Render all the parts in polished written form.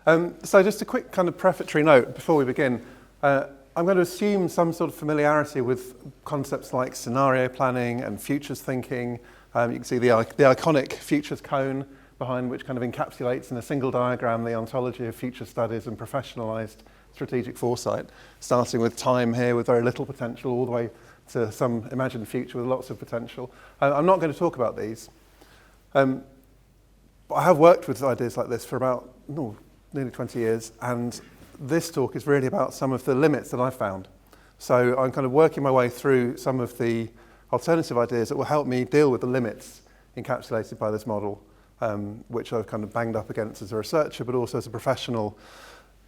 So just a quick kind of prefatory note before we begin. I'm going to assume some sort of familiarity with concepts like scenario planning and futures thinking. You can see the iconic futures cone behind, which kind of encapsulates in a single diagram the ontology of future studies and professionalised strategic foresight, starting with time here with very little potential all the way to some imagined future with lots of potential. I'm not going to talk about these. But I have worked with ideas like this for about nearly 20 years, and this talk is really about some of the limits that I've found. So I'm kind of working my way through some of the alternative ideas that will help me deal with the limits encapsulated by this model, which I've kind of banged up against as a researcher, but also as a professional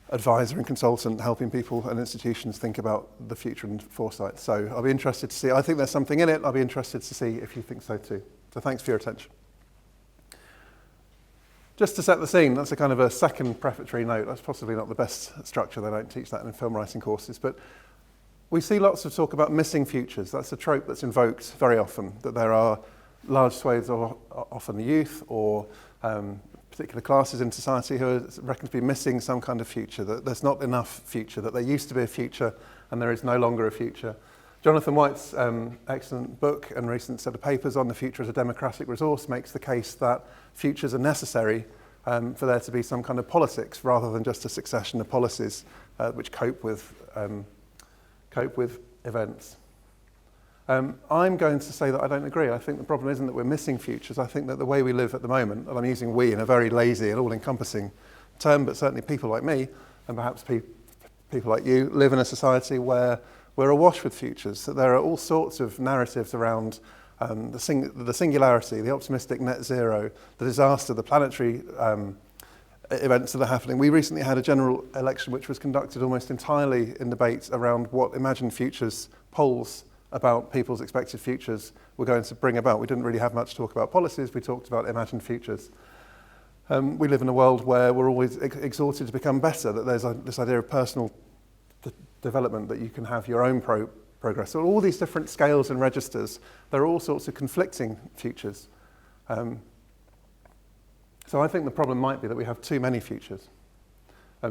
advisor and consultant helping people and institutions think about the future and foresight. So I'll be interested to see, I think there's something in it, I'll be interested to see if you think so too. So thanks for your attention. Just to set the scene, that's a kind of a second prefatory note. That's possibly not the best structure, they don't teach that in film writing courses, but we see lots of talk about missing futures. That's a trope that's invoked very often, that there are large swathes of often the youth or particular classes in society who are reckoned to be missing some kind of future, that there's not enough future, that there used to be a future and there is no longer a future. Jonathan White's excellent book and recent set of papers on the future as a democratic resource makes the case that futures are necessary for there to be some kind of politics rather than just a succession of policies which cope with events. I'm going to say that I don't agree. I think the problem isn't that we're missing futures. I think that the way we live at the moment, and I'm using we in a very lazy and all-encompassing term, but certainly people like me, and perhaps people like you, live in a society where we're awash with futures. That there are all sorts of narratives around the singularity, the optimistic net zero, the disaster, the planetary events that are happening. We recently had a general election which was conducted almost entirely in debate around what imagined futures polls about people's expected futures were going to bring about. We didn't really have much talk about policies, we talked about imagined futures. We live in a world where we're always exhorted to become better, that there's this idea of personal development, that you can have your own progress. So all these different scales and registers, there are all sorts of conflicting futures. So I think the problem might be that we have too many futures.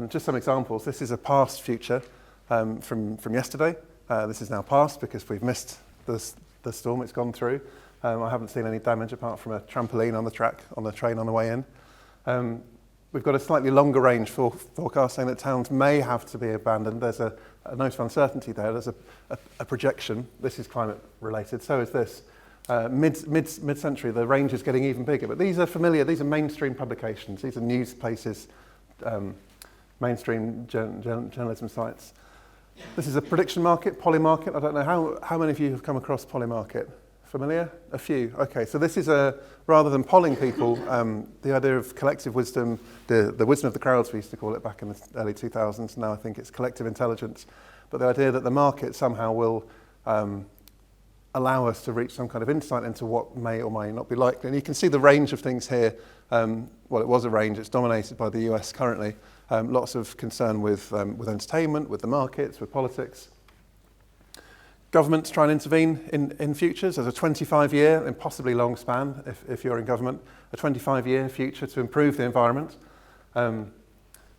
Just some examples. This is a past future from yesterday. This is now past because we've missed the storm it's gone through. I haven't seen any damage apart from a trampoline on the track on the train on the way in. We've got a slightly longer range forecast saying that towns may have to be abandoned. There's a note of uncertainty there. There's a projection. This is climate related. So is this. Mid-century, the range is getting even bigger. But these are familiar. These are mainstream publications. These are news places, mainstream journalism sites. This is a prediction market, Polymarket. I don't know how many of you have come across Polymarket. Familiar? A few. Okay, so this is rather than polling people, the idea of collective wisdom, the wisdom of the crowds we used to call it back in the early 2000s. Now I think it's collective intelligence. But the idea that the market somehow will allow us to reach some kind of insight into what may or may not be likely. And you can see the range of things here. Well, it was a range. It's dominated by the US currently. Lots of concern with entertainment, with the markets, with politics. Governments try and intervene in futures. There's a 25-year, impossibly long span, if you're in government, a 25-year future to improve the environment. The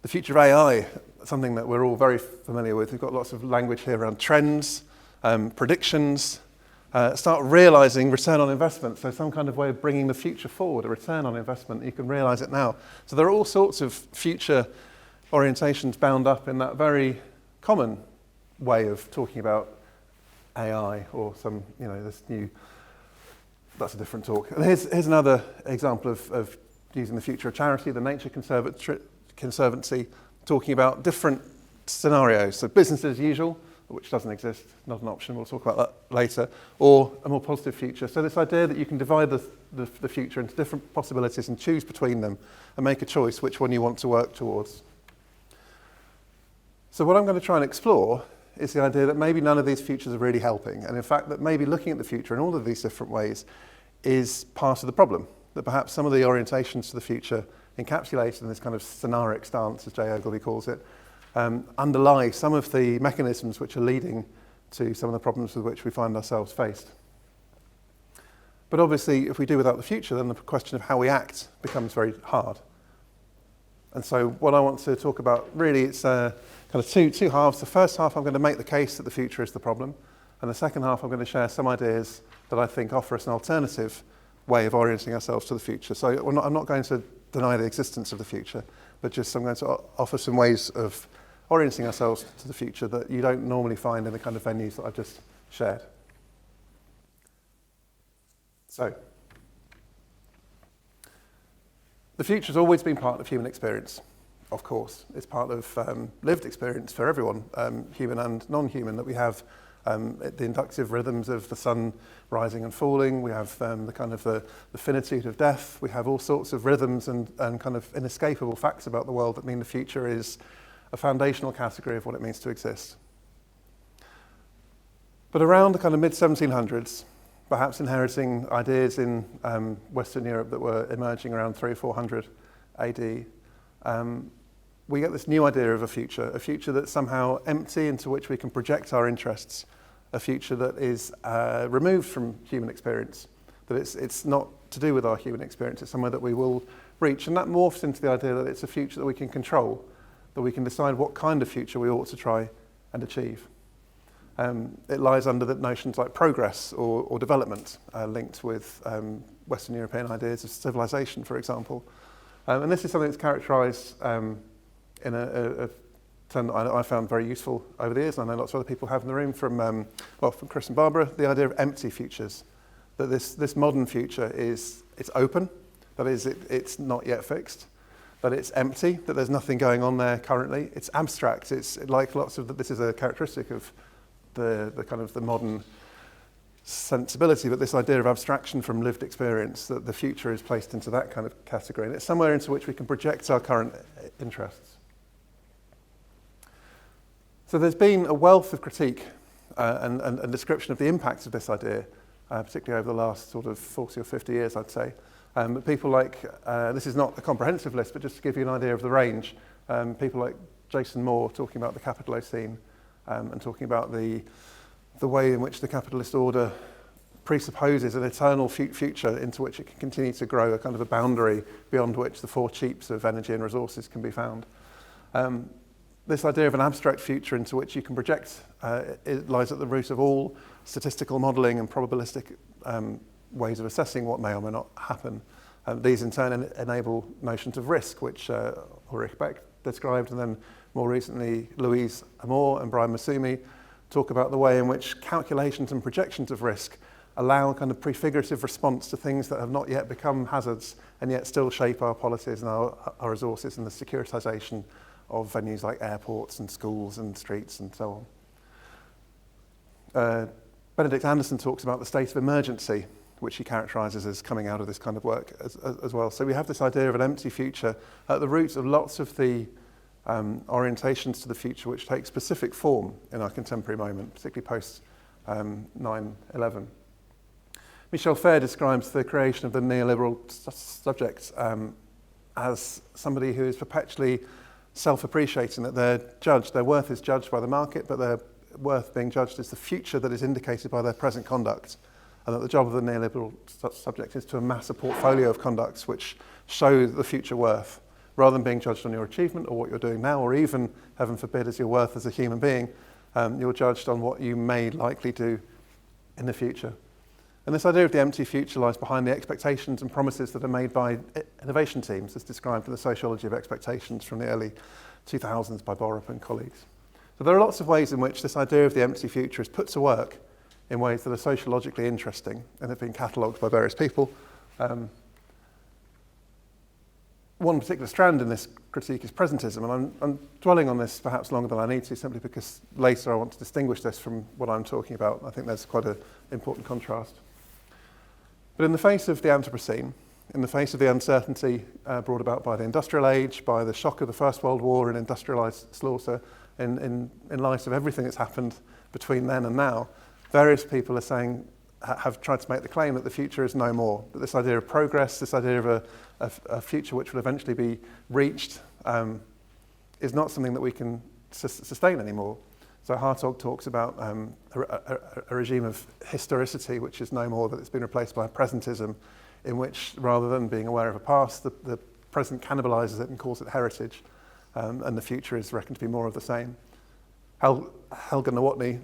future of AI, something that we're all very familiar with. We've got lots of language here around trends, predictions, start realising return on investment, so some kind of way of bringing the future forward, a return on investment, you can realise it now. So there are all sorts of future orientations bound up in that very common way of talking about AI or some, this new, that's a different talk. And here's another example of using the future of charity, the Nature Conservancy, talking about different scenarios. So business as usual, which doesn't exist, not an option, we'll talk about that later, or a more positive future. So this idea that you can divide the future into different possibilities and choose between them and make a choice which one you want to work towards. So what I'm going to try and explore is the idea that maybe none of these futures are really helping, and in fact that maybe looking at the future in all of these different ways is part of the problem, that perhaps some of the orientations to the future encapsulated in this kind of scenaric stance, as Jay Ogilvy calls it, underlie some of the mechanisms which are leading to some of the problems with which we find ourselves faced. But obviously, if we do without the future, then the question of how we act becomes very hard. And so what I want to talk about, really, it's kind of two halves. The first half, I'm going to make the case that the future is the problem. And the second half, I'm going to share some ideas that I think offer us an alternative way of orienting ourselves to the future. So I'm not going to deny the existence of the future, but just I'm going to offer some ways of orienting ourselves to the future that you don't normally find in the kind of venues that I've just shared. So, the future's always been part of human experience, of course. It's part of lived experience for everyone, human and non-human, that we have the inductive rhythms of the sun rising and falling. We have the kind of the finitude of death. We have all sorts of rhythms and kind of inescapable facts about the world that mean the future is a foundational category of what it means to exist. But around the kind of mid-1700s, perhaps inheriting ideas in Western Europe that were emerging around 300 or 400 AD, we get this new idea of a future that's somehow empty into which we can project our interests, a future that is removed from human experience, that it's not to do with our human experience, it's somewhere that we will reach. And that morphs into the idea that it's a future that we can control, that we can decide what kind of future we ought to try and achieve. It lies under the notions like progress or development, linked with Western European ideas of civilization, for example. And this is something that's characterised in a term that I found very useful over the years, and I know lots of other people have in the room, from Chris and Barbara, the idea of empty futures. That this modern future it's open, that is, it's not yet fixed, that it's empty, that there's nothing going on there currently. It's abstract. It's like this is a characteristic of the kind of the modern sensibility, but this idea of abstraction from lived experience, that the future is placed into that kind of category, and it's somewhere into which we can project our current interests. So there's been a wealth of critique and description of the impacts of this idea, particularly over the last sort of 40 or 50 years, I'd say. But people like, this is not a comprehensive list, but just to give you an idea of the range, people like Jason Moore talking about the Capitalocene, and talking about the way in which the capitalist order presupposes an eternal future into which it can continue to grow, a kind of a boundary beyond which the four cheaps of energy and resources can be found. This idea of an abstract future into which you can project, it lies at the root of all statistical modelling and probabilistic ways of assessing what may or may not happen. These in turn enable notions of risk, which Ulrich Beck described, and then more recently Louise Amour and Brian Masumi talk about the way in which calculations and projections of risk allow a kind of prefigurative response to things that have not yet become hazards and yet still shape our policies and our resources and the securitisation of venues like airports and schools and streets and so on. Benedict Anderson talks about the state of emergency, which he characterises as coming out of this kind of work as well. So we have this idea of an empty future at the roots of lots of the orientations to the future which take specific form in our contemporary moment, particularly post 9/11. Michel Fair describes the creation of the neoliberal subject as somebody who is perpetually self-appreciating, that their worth is judged by the market, but their worth being judged is the future that is indicated by their present conduct, and that the job of the neoliberal subject is to amass a portfolio of conducts which show the future worth, rather than being judged on your achievement or what you're doing now, or even, heaven forbid, as your worth as a human being. You're judged on what you may likely do in the future. And this idea of the empty future lies behind the expectations and promises that are made by innovation teams, as described in the Sociology of Expectations from the early 2000s by Borup and colleagues. So there are lots of ways in which this idea of the empty future is put to work in ways that are sociologically interesting and have been catalogued by various people. One particular strand in this critique is presentism, and I'm dwelling on this perhaps longer than I need to, simply because later I want to distinguish this from what I'm talking about. I think there's quite an important contrast. But in the face of the Anthropocene, in the face of the uncertainty brought about by the industrial age, by the shock of the First World War and industrialised slaughter, in light of everything that's happened between then and now, various people are saying, have tried to make the claim that the future is no more, that this idea of progress, this idea of a future which will eventually be reached, is not something that we can sustain anymore. So Hartog talks about a regime of historicity, which is no more, that it's been replaced by a presentism, in which, rather than being aware of a past, the present cannibalises it and calls it heritage, and the future is reckoned to be more of the same. Helga Nowotny,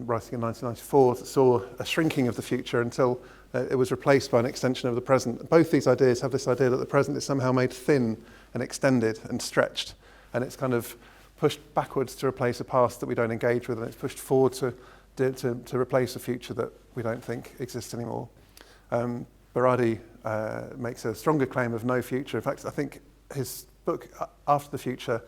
writing in 1994, saw a shrinking of the future until it was replaced by an extension of the present. Both these ideas have this idea that the present is somehow made thin and extended and stretched, and it's kind of pushed backwards to replace a past that we don't engage with, and it's pushed forward to replace a future that we don't think exists anymore. Berardi makes a stronger claim of no future. In fact, I think his book, After the Future,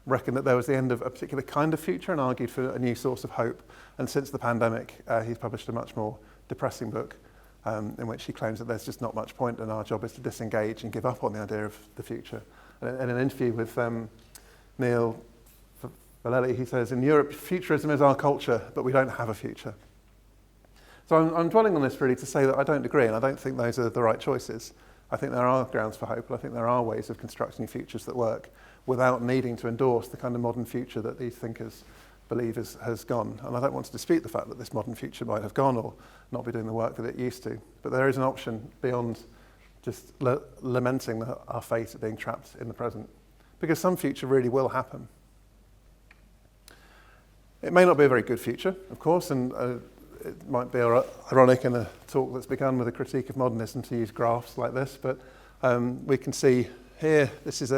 reckoned that there was the end of a particular kind of future and argued for a new source of hope. And since the pandemic, he's published a much more depressing book in which he claims that there's just not much point and our job is to disengage and give up on the idea of the future. And in an interview with Neil Vallely, he says, in Europe, futurism is our culture, but we don't have a future. So I'm dwelling on this really to say that I don't agree, and I don't think those are the right choices. I think there are grounds for hope, and I think there are ways of constructing futures that work without needing to endorse the kind of modern future that these thinkers believe has gone. And I don't want to dispute the fact that this modern future might have gone or not be doing the work that it used to. But there is an option beyond just lamenting our fate at being trapped in the present, because some future really will happen. It may not be a very good future, of course, and it might be ironic in a talk that's begun with a critique of modernism to use graphs like this, but we can see here, this is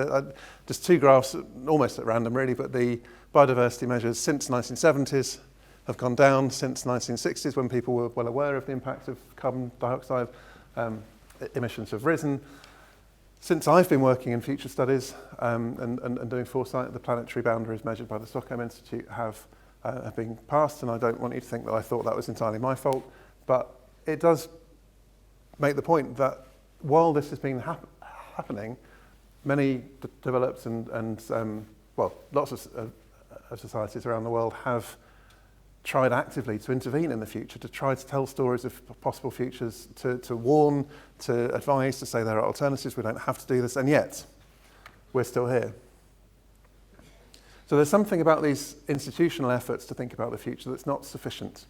just two graphs, almost at random really, but the biodiversity measures since 1970s have gone down, since 1960s when people were well aware of the impact of carbon dioxide, emissions have risen. Since I've been working in future studies and doing foresight, the planetary boundaries measured by the Stockholm Institute have been passed, and I don't want you to think that I thought that was entirely my fault, but it does make the point that while this has been happening, many developed and lots of societies around the world have tried actively to intervene in the future, to try to tell stories of possible futures, to warn, to advise, to say there are alternatives, we don't have to do this, and yet we're still here. So there's something about these institutional efforts to think about the future that's not sufficient.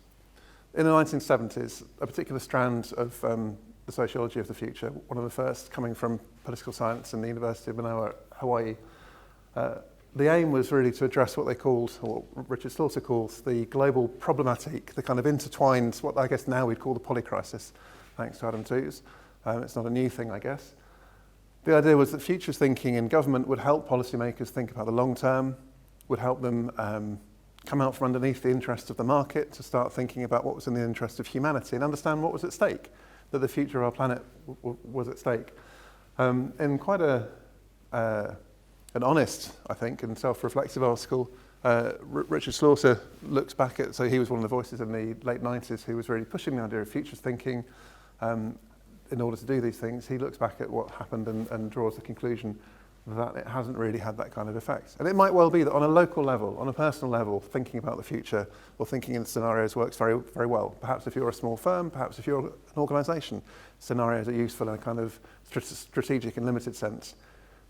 In the 1970s, a particular strand of the sociology of the future, one of the first coming from political science in the University of Manoa, Hawaii, the aim was really to address what they called, or what Richard Stanford calls, the global problematique, the kind of intertwined, what I guess now we'd call the polycrisis, thanks to Adam Tooze. It's not a new thing, I guess. The idea was that futures thinking in government would help policymakers think about the long term, would help them come out from underneath the interests of the market to start thinking about what was in the interest of humanity and understand what was at stake, that the future of our planet was at stake. In quite an honest, I think, and self-reflexive article, Richard Stanford looks back at, so he was one of the voices in the late 90s who was really pushing the idea of futures thinking in order to do these things. He looks back at what happened and draws the conclusion that it hasn't really had that kind of effect. And it might well be that on a local level, on a personal level, thinking about the future or thinking in scenarios works very, very well. Perhaps if you're a small firm, perhaps if you're an organisation, scenarios are useful in a kind of strategic and limited sense.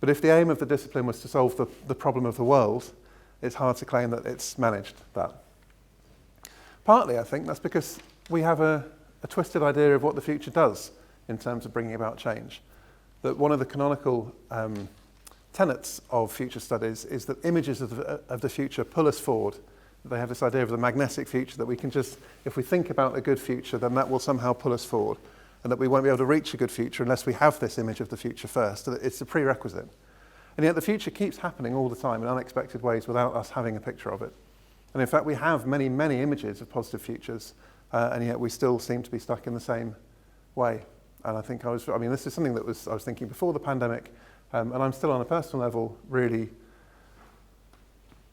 But if the aim of the discipline was to solve the problem of the world, it's hard to claim that it's managed that. Partly, I think, that's because we have a twisted idea of what the future does in terms of bringing about change. That one of the canonical tenets of future studies is that images of the future pull us forward. They have this idea of the magnetic future that we can just, if we think about a good future, then that will somehow pull us forward, and that we won't be able to reach a good future unless we have this image of the future first. It's a prerequisite. And yet the future keeps happening all the time in unexpected ways without us having a picture of it. And in fact, we have many, many images of positive futures, and yet we still seem to be stuck in the same way. And I think this is something that I was thinking before the pandemic, and I'm still on a personal level really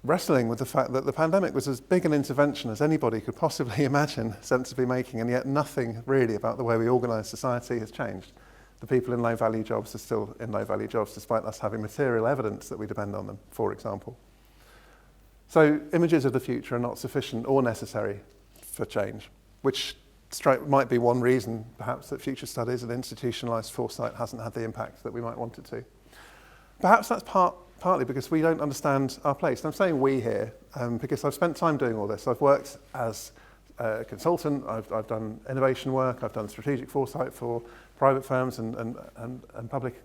wrestling with the fact that the pandemic was as big an intervention as anybody could possibly imagine sensibly making, and yet nothing really about the way we organise society has changed. The people in low-value jobs are still in low-value jobs despite us having material evidence that we depend on them, for example. So images of the future are not sufficient or necessary for change, which might be one reason perhaps that future studies and institutionalised foresight hasn't had the impact that we might want it to. Perhaps that's partly because we don't understand our place. And I'm saying we here because I've spent time doing all this. I've worked as a consultant, I've done innovation work, I've done strategic foresight for private firms and public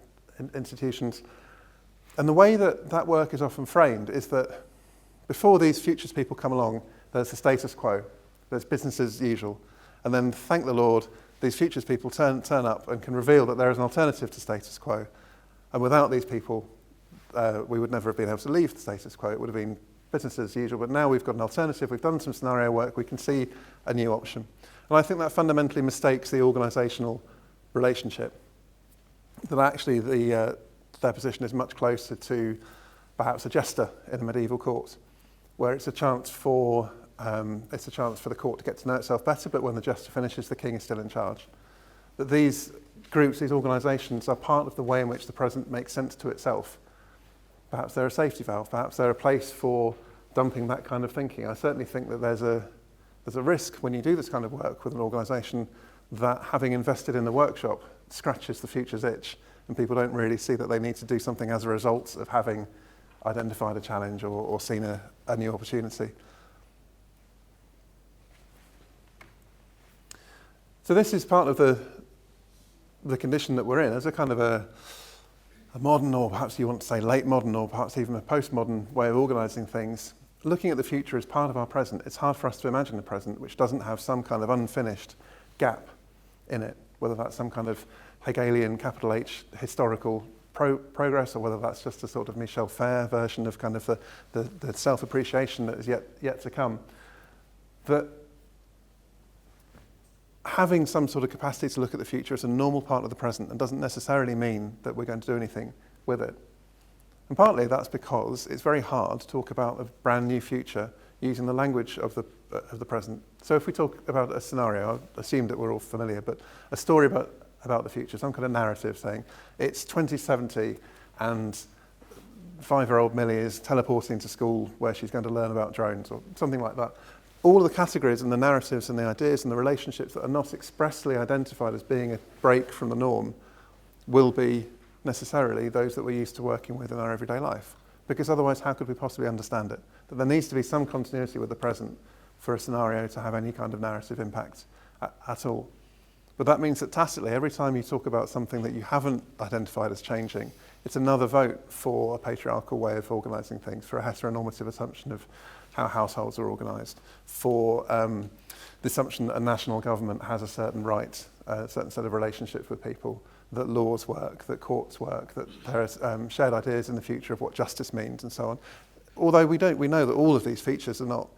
institutions. And the way that that work is often framed is that before these futures people come along, there's the status quo, there's business as usual. And then, thank the Lord, these futures people turn up and can reveal that there is an alternative to status quo. And without these people, we would never have been able to leave the status quo. It would have been business as usual. But now we've got an alternative. We've done some scenario work. We can see a new option. And I think that fundamentally mistakes the organisational relationship. That actually their position is much closer to perhaps a jester in a medieval court, where it's a chance for the court to get to know itself better, but when the jester finishes, the king is still in charge. That these groups, these organisations, are part of the way in which the present makes sense to itself. Perhaps they're a safety valve, perhaps they're a place for dumping that kind of thinking. I certainly think that there's a risk when you do this kind of work with an organisation that having invested in the workshop scratches the future's itch, and people don't really see that they need to do something as a result of having identified a challenge or seen a new opportunity. So this is part of the condition that we're in as a kind of a modern, or perhaps you want to say late modern, or perhaps even a postmodern way of organising things. Looking at the future as part of our present, it's hard for us to imagine a present which doesn't have some kind of unfinished gap in it, whether that's some kind of Hegelian capital H historical progress, or whether that's just a sort of Michel Fair version of kind of the self-appreciation that is yet to come. That having some sort of capacity to look at the future is a normal part of the present and doesn't necessarily mean that we're going to do anything with it. And partly that's because it's very hard to talk about a brand new future using the language of the present. So if we talk about a scenario, I assume that we're all familiar, but a story about the future, some kind of narrative saying it's 2070 and 5-year-old Millie is teleporting to school where she's going to learn about drones or something like that. All of the categories and the narratives and the ideas and the relationships that are not expressly identified as being a break from the norm will be necessarily those that we're used to working with in our everyday life. Because otherwise, how could we possibly understand it? That there needs to be some continuity with the present for a scenario to have any kind of narrative impact at all. But that means that tacitly, every time you talk about something that you haven't identified as changing, it's another vote for a patriarchal way of organising things, for a heteronormative assumption of how households are organised, for the assumption that a national government has a certain right, a certain set of relationships with people, that laws work, that courts work, that there are shared ideas in the future of what justice means and so on. Although we know that all of these features are not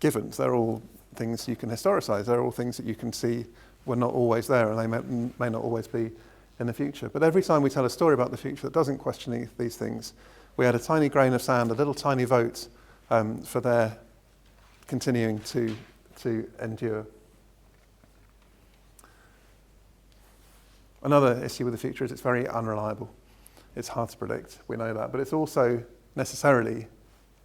givens, they're all things you can historicise, they're all things that you can see were not always there and they may not always be in the future. But every time we tell a story about the future that doesn't question these things, we add a tiny grain of sand, a little tiny vote for their continuing to endure. Another issue with the future is it's very unreliable. It's hard to predict, we know that, but it's also necessarily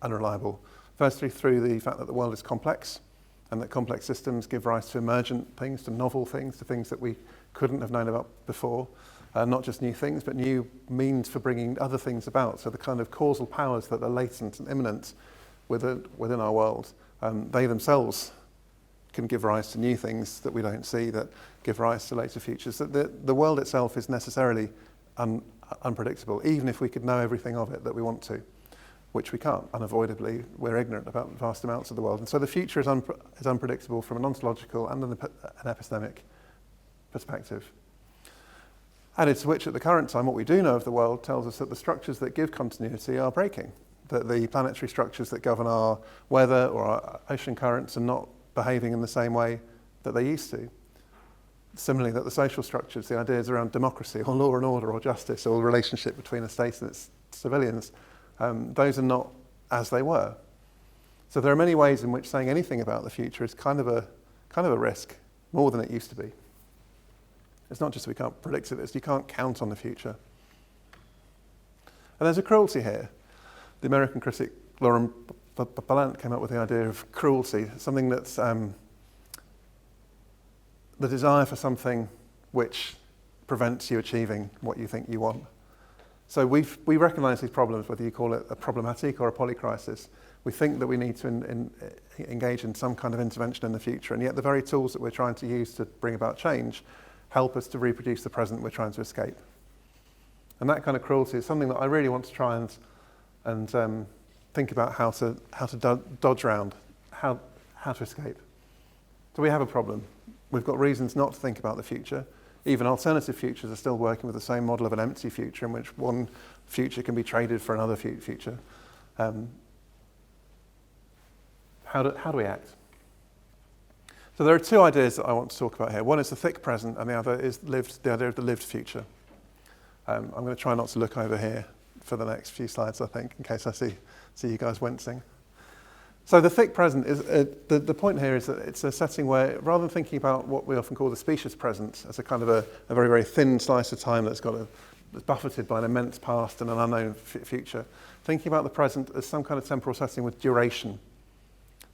unreliable. Firstly, through the fact that the world is complex, and that complex systems give rise to emergent things, to novel things, to things that we couldn't have known about before. Not just new things, but new means for bringing other things about. So the kind of causal powers that are latent and imminent within our world, they themselves can give rise to new things that we don't see, that give rise to later futures. That the world itself is necessarily unpredictable, even if we could know everything of it that we want to, which we can't. Unavoidably, we're ignorant about vast amounts of the world. And so the future is unpredictable from an ontological and an epistemic perspective. Added to which, at the current time, what we do know of the world tells us that the structures that give continuity are breaking, that the planetary structures that govern our weather or our ocean currents are not behaving in the same way that they used to. Similarly, that the social structures, the ideas around democracy or law and order or justice or the relationship between a state and its civilians, those are not as they were. So there are many ways in which saying anything about the future is kind of a risk, more than it used to be. It's not just that we can't predict it, it's you can't count on the future. And there's a cruelty here. The American critic Lauren Ballant came up with the idea of cruelty, something that's the desire for something which prevents you achieving what you think you want. So we recognise these problems, whether you call it a problematique or a polycrisis. We think that we need to engage in some kind of intervention in the future, and yet the very tools that we're trying to use to bring about change help us to reproduce the present we're trying to escape. And that kind of cruelty is something that I really want to try and think about how to dodge around, how to escape. So we have a problem. We've got reasons not to think about the future. Even alternative futures are still working with the same model of an empty future in which one future can be traded for another future. How do we act? So there are two ideas that I want to talk about here. One is the thick present, and the other is the idea of the lived future. I'm going to try not to look over here for the next few slides, I think, in case I see you guys wincing. So the thick present is the point here is that it's a setting where, rather than thinking about what we often call the specious present as a kind of a very, very thin slice of time that's buffeted by an immense past and an unknown future, thinking about the present as some kind of temporal setting with duration,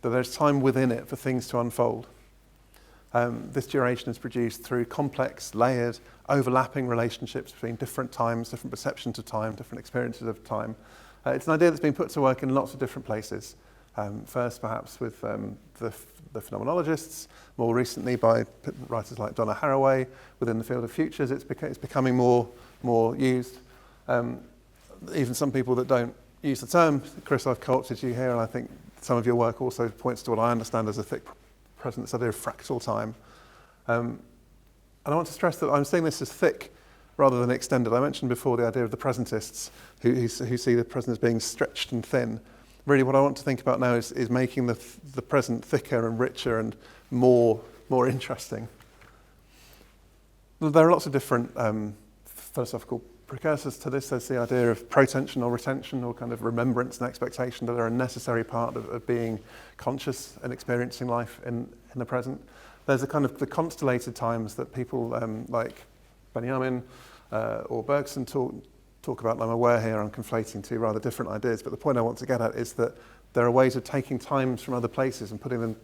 that there's time within it for things to unfold. This duration is produced through complex, layered, overlapping relationships between different times, different perceptions of time, different experiences of time. It's an idea that's been put to work in lots of different places. First, perhaps with the phenomenologists, more recently by writers like Donna Haraway. Within the field of futures, it's becoming more used. Even some people that don't use the term, Chris, I've co-opted you here, and I think some of your work also points to what I understand as a thick present, this idea of fractal time. And I want to stress that I'm seeing this as thick rather than extended. I mentioned before the idea of the presentists who see the present as being stretched and thin. Really what I want to think about now is making the present thicker and richer and more interesting. There are lots of different philosophical precursors to this. There's the idea of protension or retention, or kind of remembrance and expectation, that are a necessary part of being conscious and experiencing life in the present. There's a kind of the constellated times that people like Benjamin or Bergson talk about. I'm aware here I'm conflating two rather different ideas, but the point I want to get at is that there are ways of taking times from other places and putting them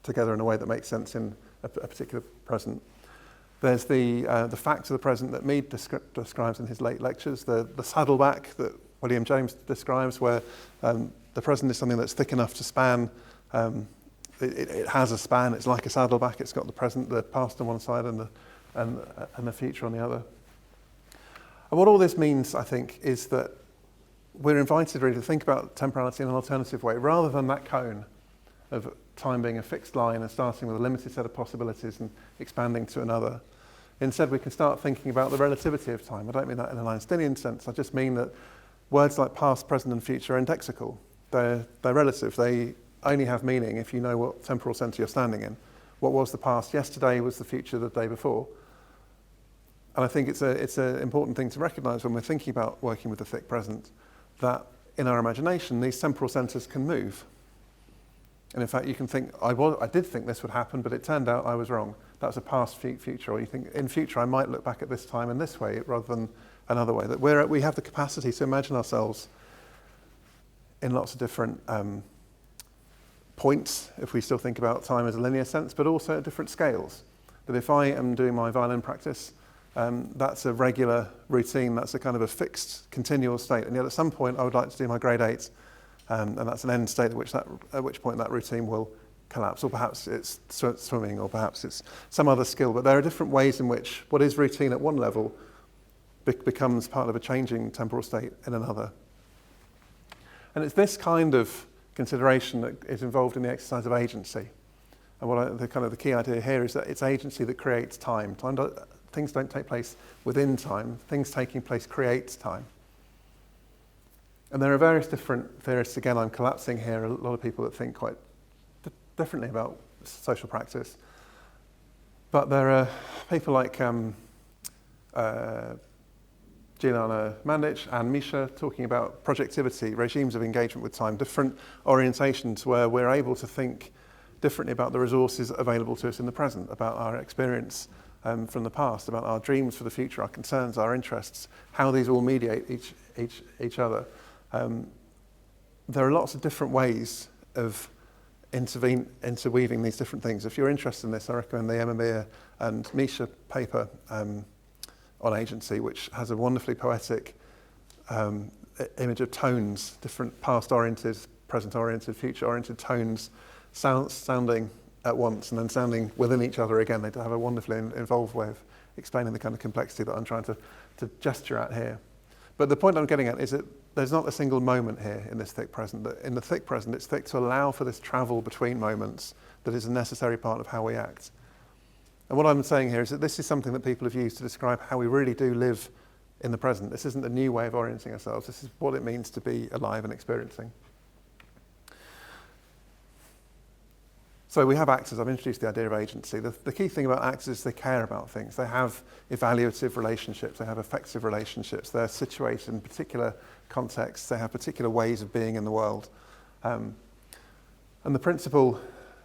together in a way that makes sense in a particular present. There's the fact of the present that Mead describes in his late lectures, the saddleback that William James describes, where the present is something that's thick enough to span. It has a span. It's like a saddleback. It's got the present, the past on one side, and the future on the other. And what all this means, I think, is that we're invited really to think about temporality in an alternative way, rather than that cone of time being a fixed line and starting with a limited set of possibilities and expanding to another. Instead, we can start thinking about the relativity of time. I don't mean that in an Einsteinian sense. I just mean that words like past, present, and future are indexical. They're relative. They only have meaning if you know what temporal centre you're standing in. What was the past yesterday was the future the day before. And I think it's an important thing to recognise when we're thinking about working with the thick present, that in our imagination, these temporal centres can move. And in fact, you can think, I did think this would happen, but it turned out I was wrong. That was a past future. Or you think, in future, I might look back at this time in this way rather than another way. That we have the capacity to imagine ourselves in lots of different points, if we still think about time as a linear sense, but also at different scales. That if I am doing my violin practice, that's a regular routine, that's a kind of a fixed, continual state. And yet at some point, I would like to do my grade 8, and that's an end state at which point that routine will collapse. Or perhaps it's swimming, or perhaps it's some other skill. But there are different ways in which what is routine at one level becomes part of a changing temporal state in another. And it's this kind of consideration that is involved in the exercise of agency. And the key idea here is that it's agency that creates time. Things don't take place within time. Things taking place creates time. And there are various different theorists. Again, I'm collapsing here. A lot of people that think quite differently about social practice. But there are people like Juliana Mandic and Misha talking about projectivity, regimes of engagement with time, different orientations where we're able to think differently about the resources available to us in the present, about our experience from the past, about our dreams for the future, our concerns, our interests, how these all mediate each other. There are lots of different ways of interweaving these different things. If you're interested in this, I recommend the Emma and Misha paper on agency, which has a wonderfully poetic image of tones, different past-oriented, present-oriented, future-oriented tones sounding at once and then sounding within each other again. They have a wonderfully involved way of explaining the kind of complexity that I'm trying to gesture at here. But the point I'm getting at is that there's not a single moment here in this thick present. In the thick present, it's thick to allow for this travel between moments that is a necessary part of how we act. And what I'm saying here is that this is something that people have used to describe how we really do live in the present. This isn't a new way of orienting ourselves. This is what it means to be alive and experiencing. So we have actors. I've introduced the idea of agency. The key thing about actors is they care about things. They have evaluative relationships. They have affective relationships. They're situated in particular contexts. They have particular ways of being in the world. And the principle,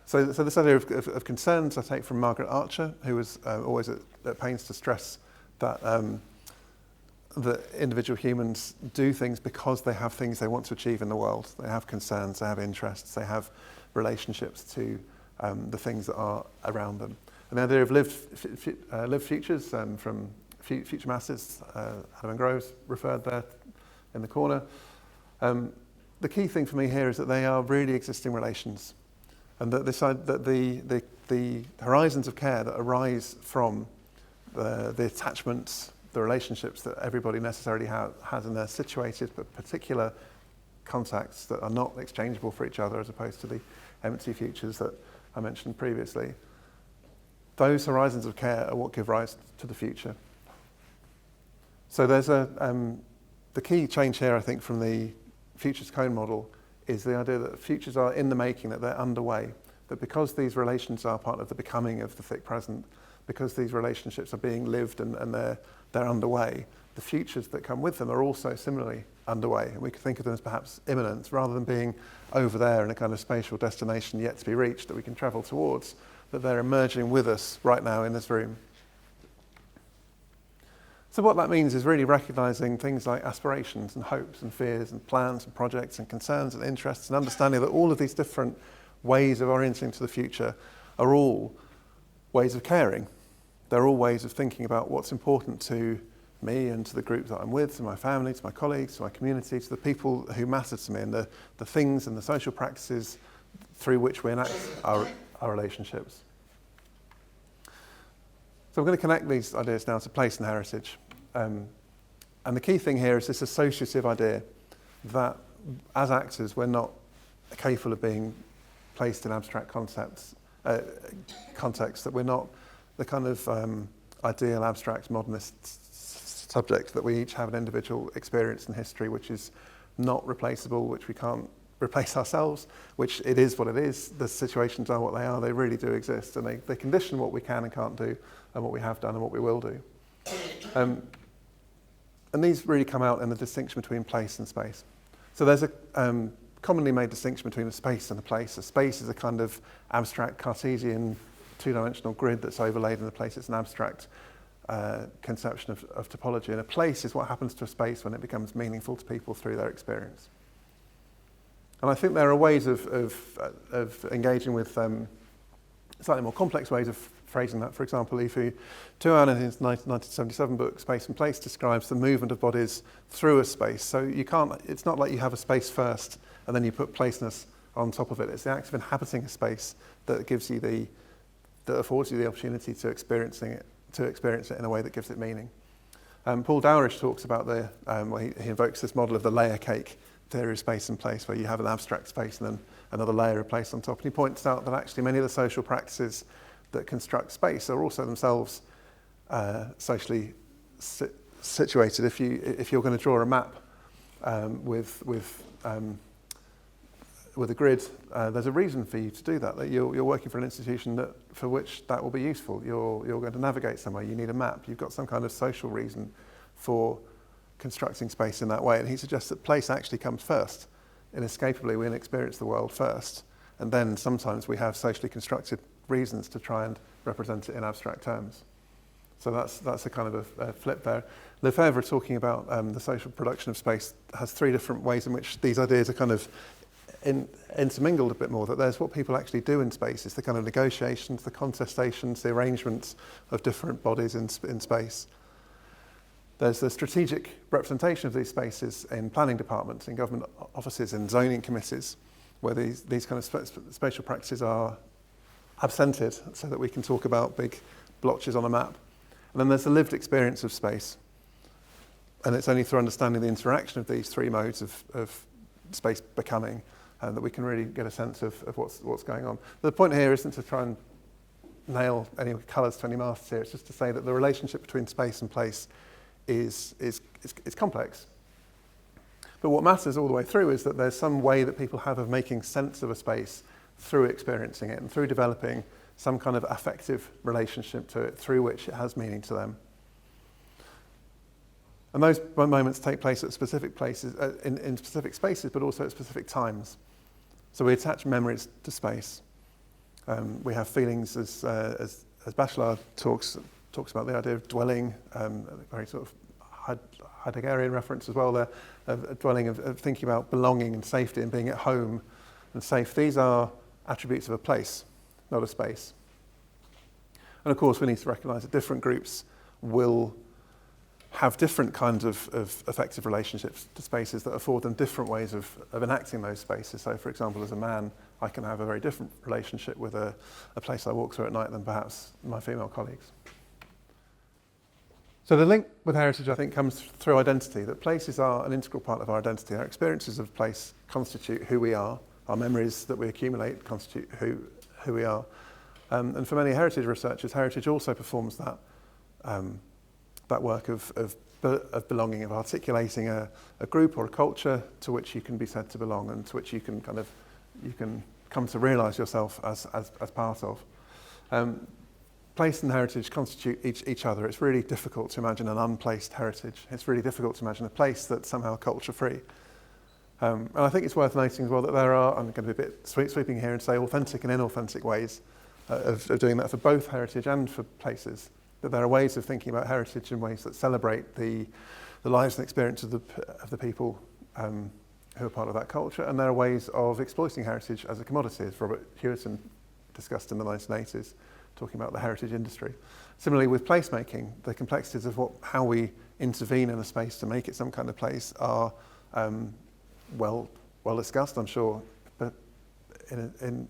so this idea of concerns I take from Margaret Archer, who was always at pains to stress that that individual humans do things because they have things they want to achieve in the world. They have concerns, they have interests, they have relationships to the things that are around them. And the idea of lived futures from Future Masses, Adam and Groves referred there in the corner. The key thing for me here is that they are really existing relations, and that the horizons of care that arise from the attachments, the relationships that everybody necessarily has, and they're situated for particular contacts that are not exchangeable for each other, as opposed to the empty futures that I mentioned previously. Those horizons of care are what give rise to the future. So there's the key change here, I think, from the futures cone model is the idea that futures are in the making, that they're underway, that because these relations are part of the becoming of the thick present, because these relationships are being lived and they're underway, the futures that come with them are also similarly underway. And we could think of them as perhaps imminent, rather than being over there in a kind of spatial destination yet to be reached that we can travel towards, that they're emerging with us right now in this room. So what that means is really recognising things like aspirations and hopes and fears and plans and projects and concerns and interests, and understanding that all of these different ways of orienting to the future are all ways of caring. They're all ways of thinking about what's important to me and to the group that I'm with, to my family, to my colleagues, to my community, to the people who matter to me, and the things and the social practices through which we enact our relationships. So I'm going to connect these ideas now to place and heritage. And the key thing here is this associative idea that as actors we're not capable of being placed in abstract contexts, that we're not the kind of ideal abstract modernist subject, that we each have an individual experience and history which is not replaceable, which we can't replace ourselves, which it is what it is. The situations are what they are. They really do exist, and they condition what we can and can't do, and what we have done and what we will do. And these really come out in the distinction between place and space. So there's a commonly made distinction between a space and a place. A space is a kind of abstract Cartesian two-dimensional grid that's overlaid in the place. It's an abstract conception of topology. And a place is what happens to a space when it becomes meaningful to people through their experience. And I think there are ways of engaging with slightly more complex ways of phrasing that. For example, Tuan in his 1977 book, Space and Place, describes the movement of bodies through a space. So it's not like you have a space first and then you put placeness on top of it. It's the act of inhabiting a space that affords you the opportunity to experience it in a way that gives it meaning. Paul Dowrish talks about he invokes this model of the layer cake theory of space and place, where you have an abstract space and then another layer of place on top. And he points out that actually many of the social practices that construct space are also themselves socially situated. If you're going to draw a map with a grid, there's a reason for you to do that. That you're working for an institution for which that will be useful. You're going to navigate somewhere. You need a map. You've got some kind of social reason for constructing space in that way. And he suggests that place actually comes first. Inescapably, we experience the world first, and then sometimes we have socially constructed reasons to try and represent it in abstract terms. So that's a kind of a flip there. Lefebvre, talking about the social production of space, has three different ways in which these ideas are kind of intermingled a bit more. That there's what people actually do in space, it's the kind of negotiations, the contestations, the arrangements of different bodies in space. There's the strategic representation of these spaces in planning departments, in government offices, in zoning committees, where these kind of spatial practices are absented so that we can talk about big blotches on a map. And then there's the lived experience of space. And it's only through understanding the interaction of these three modes of space becoming that we can really get a sense of what's going on. The point here isn't to try and nail any colours to any masts here. It's just to say that the relationship between space and place is complex. But what matters all the way through is that there's some way that people have of making sense of a space through experiencing it and through developing some kind of affective relationship to it through which it has meaning to them. And those moments take place at specific places, in specific spaces, but also at specific times. So we attach memories to space. We have feelings, as Bachelard talks about the idea of dwelling, a very sort of Heideggerian reference as well there, of dwelling, of thinking about belonging and safety and being at home and safe. These are attributes of a place, not a space. And of course, we need to recognise that different groups will have different kinds of affective relationships to spaces that afford them different ways of enacting those spaces. So, for example, as a man, I can have a very different relationship with a place I walk through at night than perhaps my female colleagues. So the link with heritage, I think, comes through identity, that places are an integral part of our identity. Our experiences of place constitute who we are. Our memories that we accumulate constitute who we are. And for many heritage researchers, heritage also performs that work of belonging, of articulating a group or a culture to which you can be said to belong and to which you can come to realise yourself as part of. Place and heritage constitute each other. It's really difficult to imagine an unplaced heritage. It's really difficult to imagine a place that's somehow culture-free. And I think it's worth noting as well that there are, I'm going to be a bit sweeping here and say authentic and inauthentic ways of doing that for both heritage and for places. That there are ways of thinking about heritage in ways that celebrate the lives and experience of the people who are part of that culture, and there are ways of exploiting heritage as a commodity, as Robert Hewison discussed in the 1980s, talking about the heritage industry. Similarly, with placemaking, the complexities of how we intervene in a space to make it some kind of place are well discussed, I'm sure, but in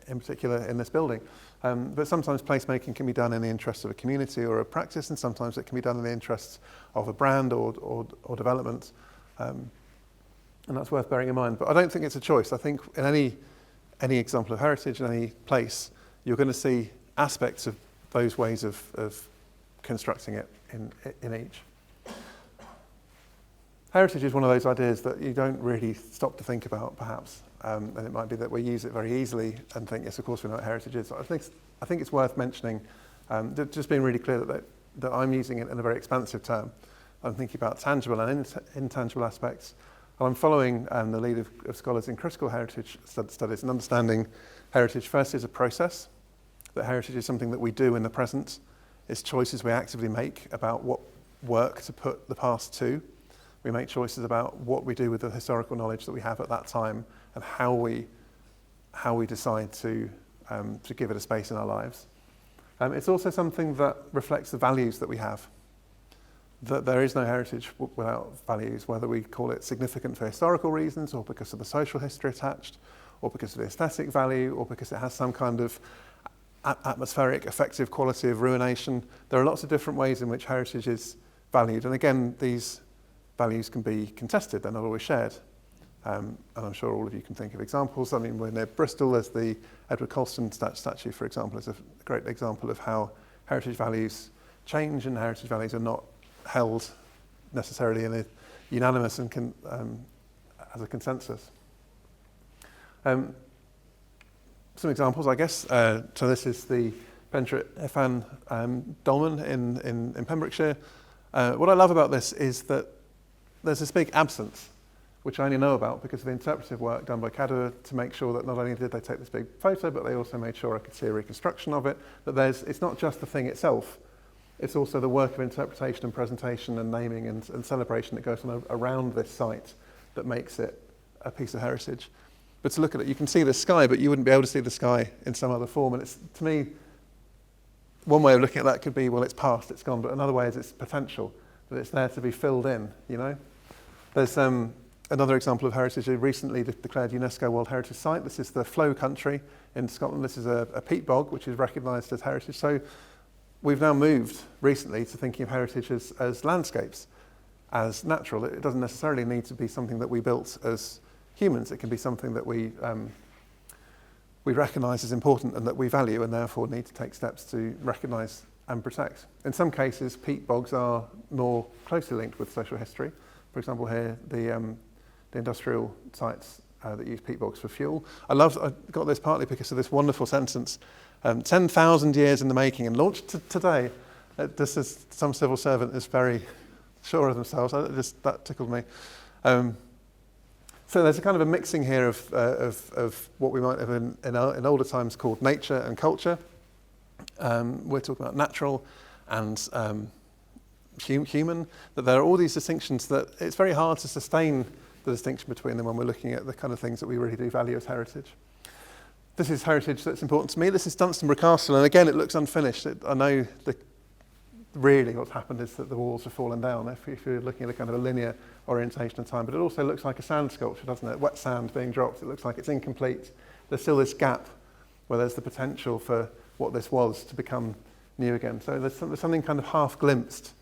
particular in this building. But sometimes placemaking can be done in the interests of a community or a practice, and sometimes it can be done in the interests of a brand or development. And that's worth bearing in mind. But I don't think it's a choice. I think in any example of heritage, in any place, you're going to see aspects of those ways of constructing it in each. Heritage is one of those ideas that you don't really stop to think about, perhaps. And it might be that we use it very easily and think, yes, of course we know what heritage is. I think it's worth mentioning, just being really clear that I'm using it in a very expansive term. I'm thinking about tangible and intangible aspects. And I'm following the lead of scholars in critical heritage studies and understanding heritage first as a process, that heritage is something that we do in the present. It's choices we actively make about what work to put the past to. We make choices about what we do with the historical knowledge that we have at that time and how we decide to give it a space in our lives. It's also something that reflects the values that we have. That there is no heritage without values, whether we call it significant for historical reasons or because of the social history attached or because of the aesthetic value or because it has some kind of atmospheric, affective quality of ruination. There are lots of different ways in which heritage is valued. And again, these values can be contested, they're not always shared. And I'm sure all of you can think of examples. I mean, we're near Bristol, there's the Edward Colston statue, for example, is a great example of how heritage values change and heritage values are not held necessarily in a unanimous and as a consensus. Some examples, I guess. So this is the Pentre Ifan dolmen in Pembrokeshire. What I love about this is that there's this big absence, which I only know about because of the interpretive work done by Cadua to make sure that not only did they take this big photo, but they also made sure I could see a reconstruction of it, that it's not just the thing itself, it's also the work of interpretation and presentation and naming and celebration that goes on around this site that makes it a piece of heritage. But to look at it, you can see the sky, but you wouldn't be able to see the sky in some other form. And it's, to me, one way of looking at that could be, well, it's past, it's gone, but another way is its potential, that it's there to be filled in, you know? There's another example of heritage, a recently declared UNESCO World Heritage Site. This is the Flow country in Scotland. This is a peat bog, which is recognised as heritage. So we've now moved recently to thinking of heritage as landscapes, as natural. It doesn't necessarily need to be something that we built as humans. It can be something that we recognise as important and that we value, and therefore need to take steps to recognise and protect. In some cases, peat bogs are more closely linked with social history. For example, here, the industrial sites that use peat bogs for fuel. I got this partly because of this wonderful sentence, 10,000 years in the making and launched today. Just as some civil servant is very sure of themselves. That tickled me. So there's a kind of a mixing here of what we might have in older times called nature and culture. We're talking about natural and human, that there are all these distinctions that it's very hard to sustain the distinction between them when we're looking at the kind of things that we really do value as heritage. This is heritage that's important to me. This is Dunstanburgh Castle, and again, it looks unfinished. I know really what's happened is that the walls have fallen down if you're looking at a kind of a linear orientation of time, but it also looks like a sand sculpture, doesn't it? Wet sand being dropped. It looks like it's incomplete. There's still this gap where there's the potential for what this was to become new again. So there's something kind of half glimpsed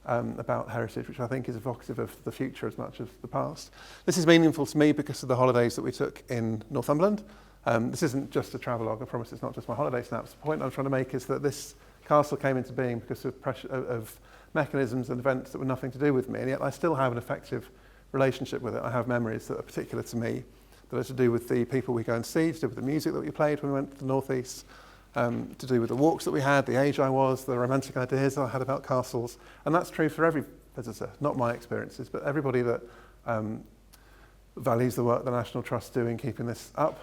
about heritage, which I think is evocative of the future as much as the past. This is meaningful to me because of the holidays that we took in Northumberland. This isn't just a travelogue, I promise it's not just my holiday snaps. The point I'm trying to make is that this castle came into being because of mechanisms and events that were nothing to do with me, and yet I still have an effective relationship with it. I have memories that are particular to me, that are to do with the people we go and see, to do with the music that we played when we went to the northeast, to do with the walks that we had, the age I was, the romantic ideas I had about castles. And that's true for every visitor, not my experiences, but everybody that values the work the National Trust do in keeping this up,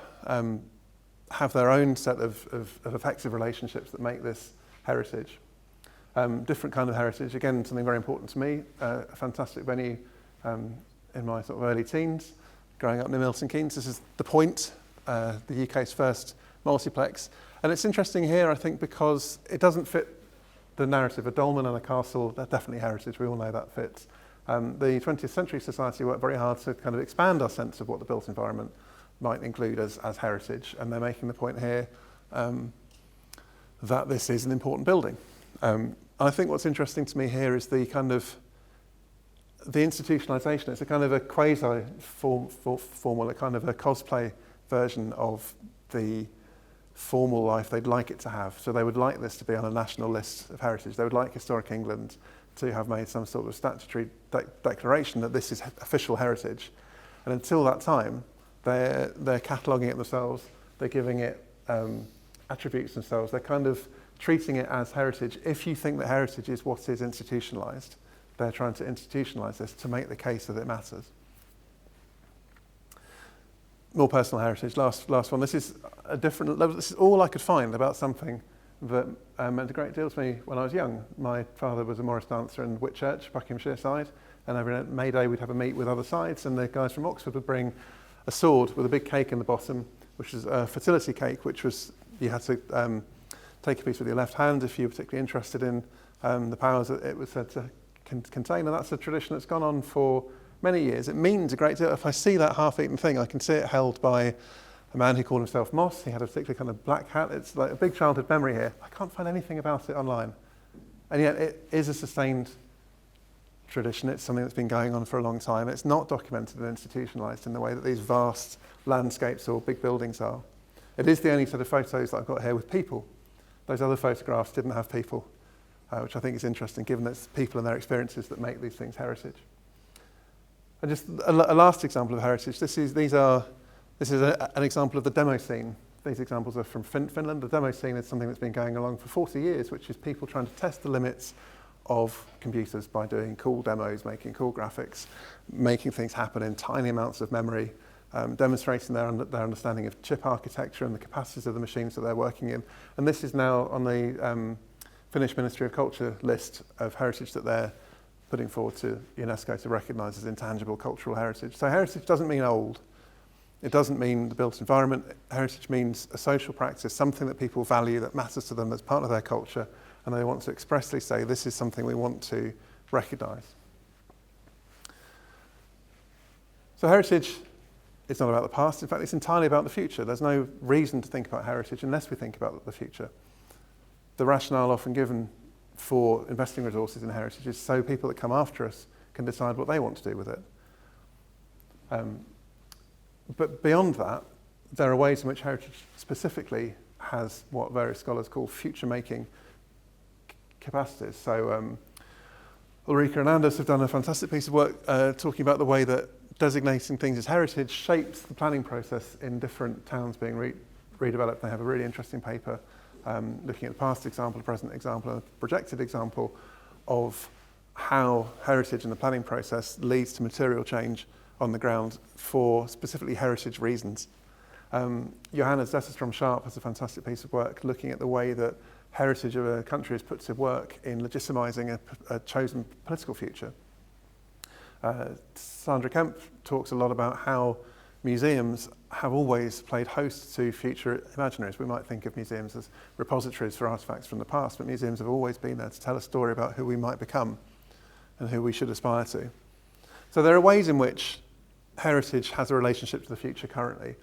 have their own set of effective relationships that make this heritage. Different kind of heritage, again, something very important to me, a fantastic venue in my sort of early teens, growing up near Milton Keynes. This is The Point, the UK's first multiplex. And it's interesting here, I think, because it doesn't fit the narrative. A dolmen and a castle, they're definitely heritage. We all know that fits. The 20th Century Society worked very hard to kind of expand our sense of what the built environment might include as heritage. And they're making the point here that this is an important building. I think what's interesting to me here is the kind of the institutionalization. It's a kind of a quasi-formal, a kind of a cosplay version of the formal life they'd like it to have. So they would like this to be on a national list of heritage. They would like Historic England to have made some sort of statutory declaration that this is official heritage. And until that time, they're cataloguing it themselves. They're giving it attributes themselves. They're kind of treating it as heritage. If you think that heritage is what is institutionalized, they're trying to institutionalize this to make the case that it matters. More personal heritage, last one. This is a different level. This is all I could find about something that meant a great deal to me when I was young. My father was a Morris dancer in Whitchurch, Buckinghamshire side, and every May Day we'd have a meet with other sides, and the guys from Oxford would bring a sword with a big cake in the bottom, which is a fertility cake, which was, you had to take a piece with your left hand if you were particularly interested in the powers that it was said to contain, and that's a tradition that's gone on for many years. It means a great deal. If I see that half-eaten thing, I can see it held by a man who called himself Moss. He had a particular kind of black hat. It's like a big childhood memory here. I can't find anything about it online. And yet it is a sustained tradition. It's something that's been going on for a long time. It's not documented and institutionalized in the way that these vast landscapes or big buildings are. It is the only set of photos that I've got here with people. Those other photographs didn't have people, which I think is interesting, given that it's people and their experiences that make these things heritage. And just a last example of heritage. This is an example of the demo scene. These examples are from Finland. The demo scene is something that's been going along for 40 years, which is people trying to test the limits of computers by doing cool demos, making cool graphics, making things happen in tiny amounts of memory, demonstrating their understanding of chip architecture and the capacities of the machines that they're working in. And this is now on the Finnish Ministry of Culture list of heritage that they're putting forward to UNESCO to recognise as intangible cultural heritage. So heritage doesn't mean old. It doesn't mean the built environment. Heritage means a social practice, something that people value, that matters to them as part of their culture, and they want to expressly say, this is something we want to recognise. So heritage is not about the past. In fact, it's entirely about the future. There's no reason to think about heritage unless we think about the future. The rationale often given for investing resources in heritage is so people that come after us can decide what they want to do with it. But beyond that, there are ways in which heritage specifically has what various scholars call future-making capacities. So Ulrika and Anders have done a fantastic piece of work talking about the way that designating things as heritage shapes the planning process in different towns being redeveloped. They have a really interesting paper looking at the past example, the present example, and a projected example of how heritage in the planning process leads to material change on the ground for specifically heritage reasons. Johanna Zetterstrom-Sharp has a fantastic piece of work looking at the way that heritage of a country is put to work in legitimizing a chosen political future. Sandra Kemp talks a lot about how museums have always played host to future imaginaries. We might think of museums as repositories for artifacts from the past, but museums have always been there to tell a story about who we might become and who we should aspire to. So there are ways in which heritage has a relationship to the future currently,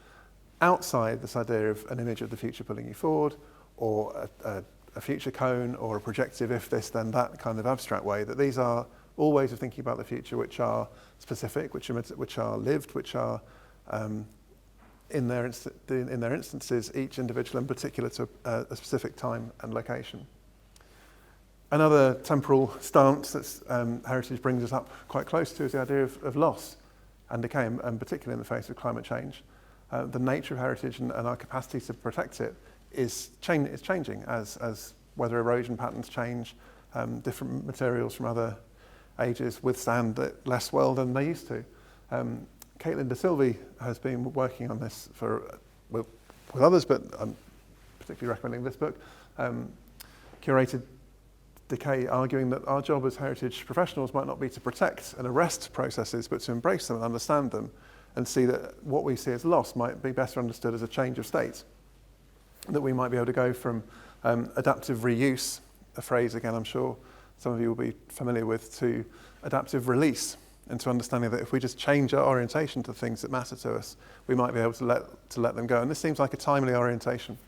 outside this idea of an image of the future pulling you forward, or a future cone, or a projective if this then that kind of abstract way, that these are all ways of thinking about the future which are specific, which are lived, which are in their instances, each individual and particular to a specific time and location. Another temporal stance that heritage brings us up quite close to is the idea of loss and decay, and particularly in the face of climate change. The nature of heritage and our capacity to protect it is changing as weather erosion patterns change. Different materials from other ages withstand it less well than they used to. Caitlin De Silva has been working on this with others, but I'm particularly recommending this book, Curated Decay, arguing that our job as heritage professionals might not be to protect and arrest processes, but to embrace them and understand them, and see that what we see as loss might be better understood as a change of state. That we might be able to go from adaptive reuse, a phrase again I'm sure some of you will be familiar with, to adaptive release, and to understanding that if we just change our orientation to things that matter to us, we might be able to let them go. And this seems like a timely orientation.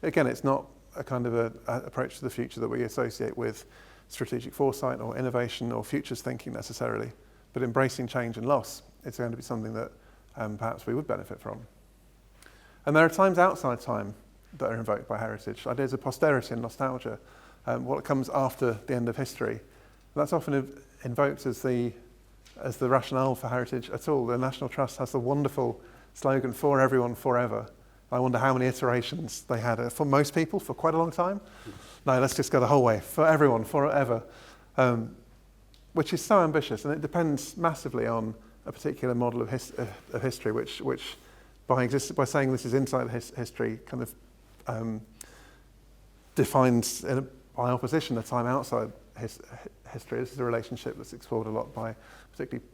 Again, it's not a kind of a approach to the future that we associate with strategic foresight or innovation or futures thinking necessarily, but embracing change and loss, it's going to be something that perhaps we would benefit from. And there are times outside time that are invoked by heritage, ideas of posterity and nostalgia, what comes after the end of history. And that's often invoked as the rationale for heritage at all. The National Trust has the wonderful slogan, "For everyone, forever." I wonder how many iterations they had. For most people, for quite a long time. No, let's just go the whole way. For everyone, forever. Which is so ambitious, and it depends massively on a particular model of history, which by saying this is inside history, kind of defines, by opposition, a time outside history. This is a relationship that's explored a lot by particularly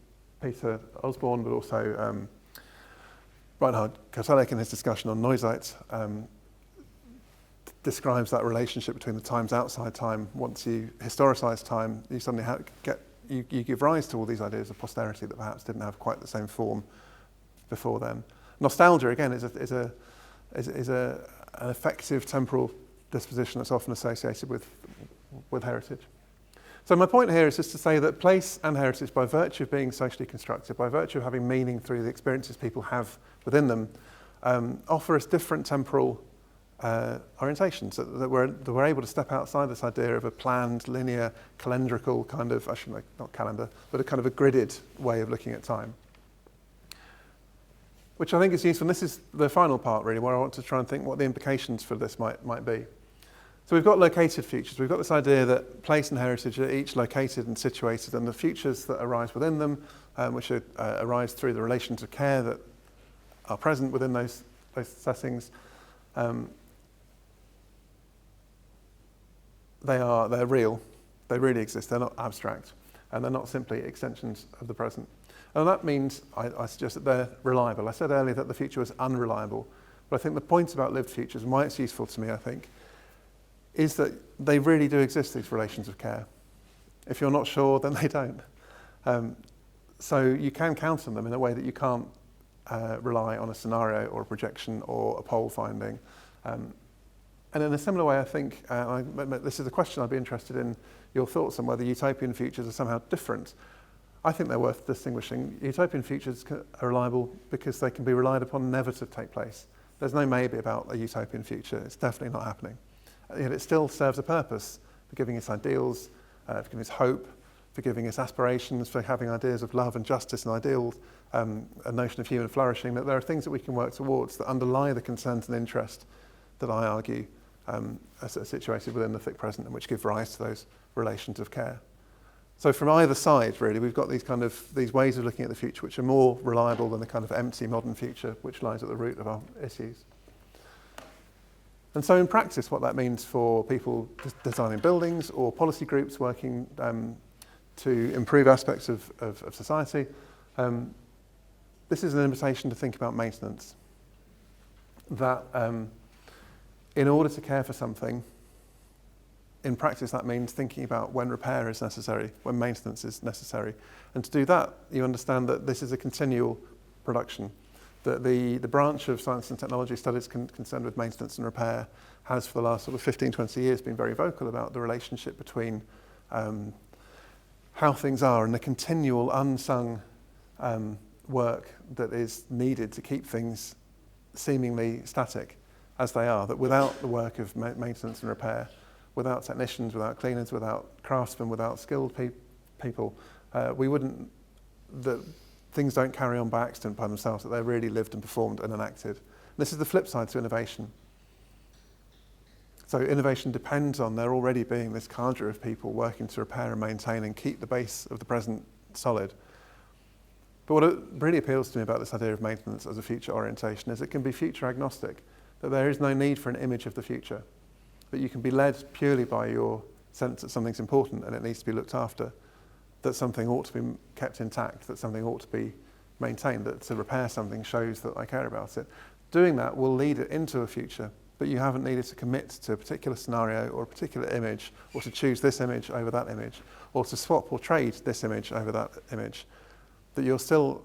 Peter Osborne, but also Reinhard Kotelek in his discussion on Neuzeit describes that relationship between the times outside time. Once you historicise time, you suddenly you give rise to all these ideas of posterity that perhaps didn't have quite the same form before then. Nostalgia, again, is an effective temporal disposition that's often associated with heritage. So my point here is just to say that place and heritage, by virtue of being socially constructed, by virtue of having meaning through the experiences people have within them, offer us different temporal orientations, that we're able to step outside this idea of a planned, linear, calendrical kind of, not calendar, but a kind of a gridded way of looking at time. Which I think is useful, and this is the final part really, where I want to try and think what the implications for this might be. So we've got located futures. We've got this idea that place and heritage are each located and situated, and the futures that arise within them, which arise through the relations of care that are present within those settings, they're real. They really exist. They're not abstract, and they're not simply extensions of the present. And that means, I suggest that they're reliable. I said earlier that the future was unreliable, but I think the point about lived futures, and why it's useful to me, I think, is that they really do exist, these relations of care. If you're not sure, then they don't. So you can count on them in a way that you can't rely on a scenario or a projection or a poll finding. And in a similar way, I think, this is a question I'd be interested in your thoughts on whether utopian futures are somehow different. I think they're worth distinguishing. Utopian futures are reliable because they can be relied upon never to take place. There's no maybe about a utopian future. It's definitely not happening. Yet it still serves a purpose for giving us ideals, for giving us hope, for giving us aspirations, for having ideas of love and justice and ideals, a notion of human flourishing, that there are things that we can work towards that underlie the concerns and interest that I argue are situated within the thick present and which give rise to those relations of care. So from either side, really, we've got these ways of looking at the future which are more reliable than the kind of empty modern future which lies at the root of our issues. And so in practice, what that means for people designing buildings or policy groups working to improve aspects of society, this is an invitation to think about maintenance. That in order to care for something, in practice that means thinking about when repair is necessary, when maintenance is necessary. And to do that, you understand that this is a continual production. That the branch of science and technology studies concerned with maintenance and repair has for the last sort of 15, 20 years been very vocal about the relationship between how things are and the continual unsung work that is needed to keep things seemingly static as they are. That without the work of maintenance and repair, without technicians, without cleaners, without craftsmen, without skilled people, that things don't carry on by accident by themselves, that they're really lived and performed and enacted. And this is the flip side to innovation. So innovation depends on there already being this cadre of people working to repair and maintain and keep the base of the present solid. But what really appeals to me about this idea of maintenance as a future orientation is it can be future agnostic, that there is no need for an image of the future, that you can be led purely by your sense that something's important and it needs to be looked after, that something ought to be kept intact, that something ought to be maintained, that to repair something shows that I care about it. Doing that will lead it into a future, but you haven't needed to commit to a particular scenario or a particular image, or to choose this image over that image, or to swap or trade this image over that image. That you're still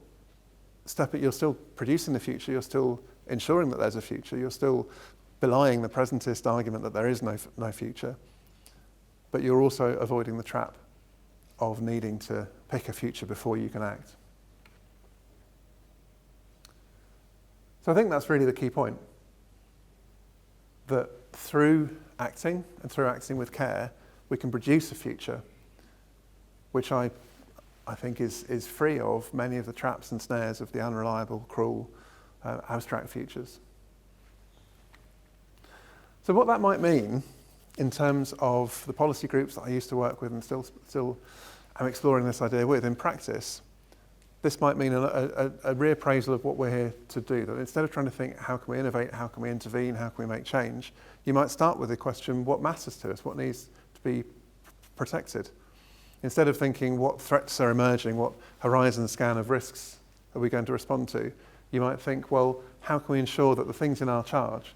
producing the future, you're still ensuring that there's a future, you're still belying the presentist argument that there is no future, but you're also avoiding the trap of needing to pick a future before you can act. So I think that's really the key point, that through acting and through acting with care, we can produce a future which I think is free of many of the traps and snares of the unreliable, cruel, abstract futures. So what that might mean in terms of the policy groups that I used to work with and still am exploring this idea with in practice, this might mean a reappraisal of what we're here to do. That instead of trying to think, how can we innovate, how can we intervene, how can we make change, you might start with the question, what matters to us, what needs to be protected? Instead of thinking what threats are emerging, what horizon scan of risks are we going to respond to, you might think, well, how can we ensure that the things in our charge,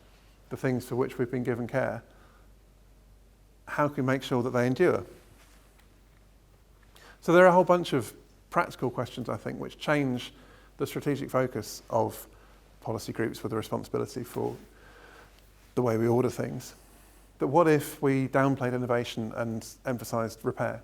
the things for which we've been given care, how can we make sure that they endure? So there are a whole bunch of practical questions, I think, which change the strategic focus of policy groups with the responsibility for the way we order things. But what if we downplayed innovation and emphasised repair?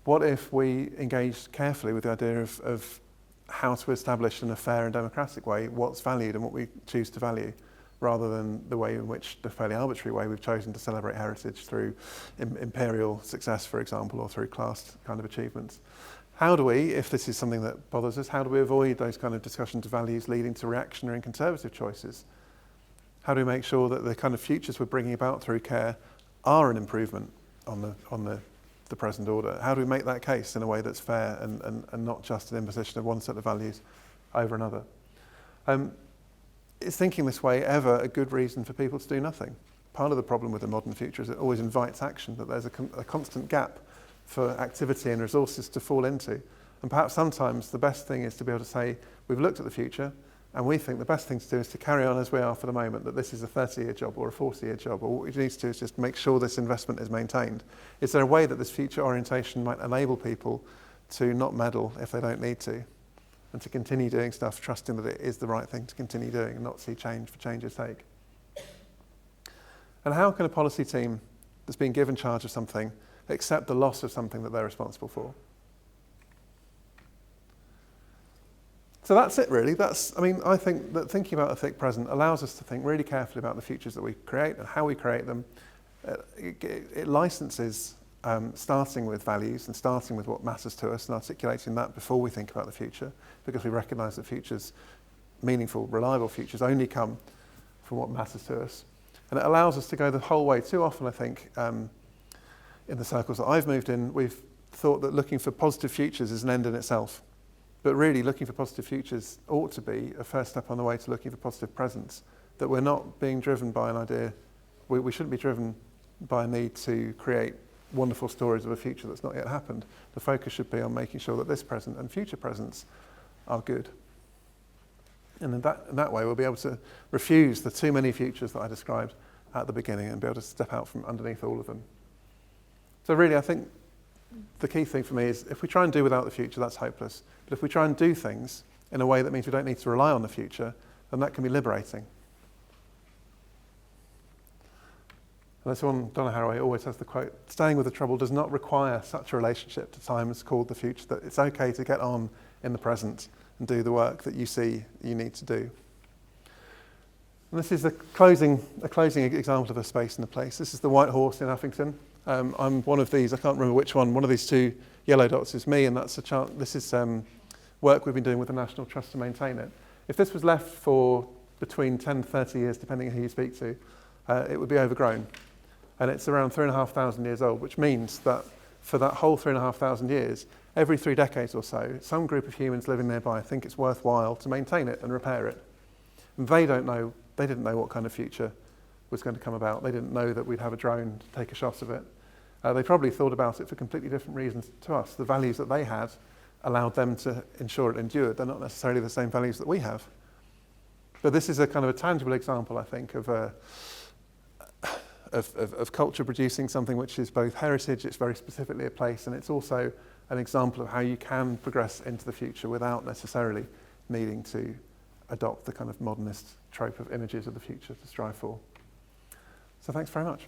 What if we engaged carefully with the idea of how to establish in a fair and democratic way what's valued and what we choose to value, rather than the way in which, the fairly arbitrary way we've chosen to celebrate heritage through imperial success, for example, or through class kind of achievements? How do we, if this is something that bothers us, how do we avoid those kind of discussions of values leading to reactionary and conservative choices? How do we make sure that the kind of futures we're bringing about through care are an improvement on the present order? How do we make that case in a way that's fair and not just an imposition of one set of values over another? Is thinking this way ever a good reason for people to do nothing? Part of the problem with the modern future is it always invites action, that there's a constant gap for activity and resources to fall into. And perhaps sometimes the best thing is to be able to say, we've looked at the future, and we think the best thing to do is to carry on as we are for the moment, that this is a 30-year job or a 40-year job, or what we need to do is just make sure this investment is maintained. Is there a way that this future orientation might enable people to not meddle if they don't need to, and to continue doing stuff, trusting that it is the right thing to continue doing and not see change for change's sake? And how can a policy team that's been given charge of something accept the loss of something that they're responsible for. So that's it, really. I think that thinking about a thick present allows us to think really carefully about the futures that we create and how we create them. It licenses starting with values and starting with what matters to us and articulating that before we think about the future, because we recognise that futures, meaningful, reliable futures, only come from what matters to us. And it allows us to go the whole way. Too often, I think, in the circles that I've moved in, we've thought that looking for positive futures is an end in itself. But really, looking for positive futures ought to be a first step on the way to looking for positive presents, that we're not being driven by an idea. We shouldn't be driven by a need to create wonderful stories of a future that's not yet happened. The focus should be on making sure that this present and future presents are good. And in that way, we'll be able to refuse the too many futures that I described at the beginning and be able to step out from underneath all of them. So really, I think the key thing for me is if we try and do without the future, that's hopeless. But if we try and do things in a way that means we don't need to rely on the future, then that can be liberating. And this one, Donna Haraway always has the quote, "Staying with the trouble does not require such a relationship to time as called the future, that it's okay to get on in the present and do the work that you see you need to do." And this is a closing example of a space and a place. This is the White Horse in Uffington. I'm one of these, I can't remember which one of these two yellow dots is me, and that's a chart. This is work we've been doing with the National Trust to maintain it. If this was left for between 10 and 30 years, depending on who you speak to, it would be overgrown. And it's around 3,500 years old, which means that for that whole 3,500 years, every 3 decades or so, some group of humans living nearby think it's worthwhile to maintain it and repair it. And they didn't know what kind of future was going to come about. They didn't know that we'd have a drone to take a shot of it. They probably thought about it for completely different reasons to us. The values that they had allowed them to ensure it endured. They're not necessarily the same values that we have. But this is a kind of a tangible example, I think, of culture producing something which is both heritage, it's very specifically a place, and it's also an example of how you can progress into the future without necessarily needing to adopt the kind of modernist trope of images of the future to strive for. So thanks very much.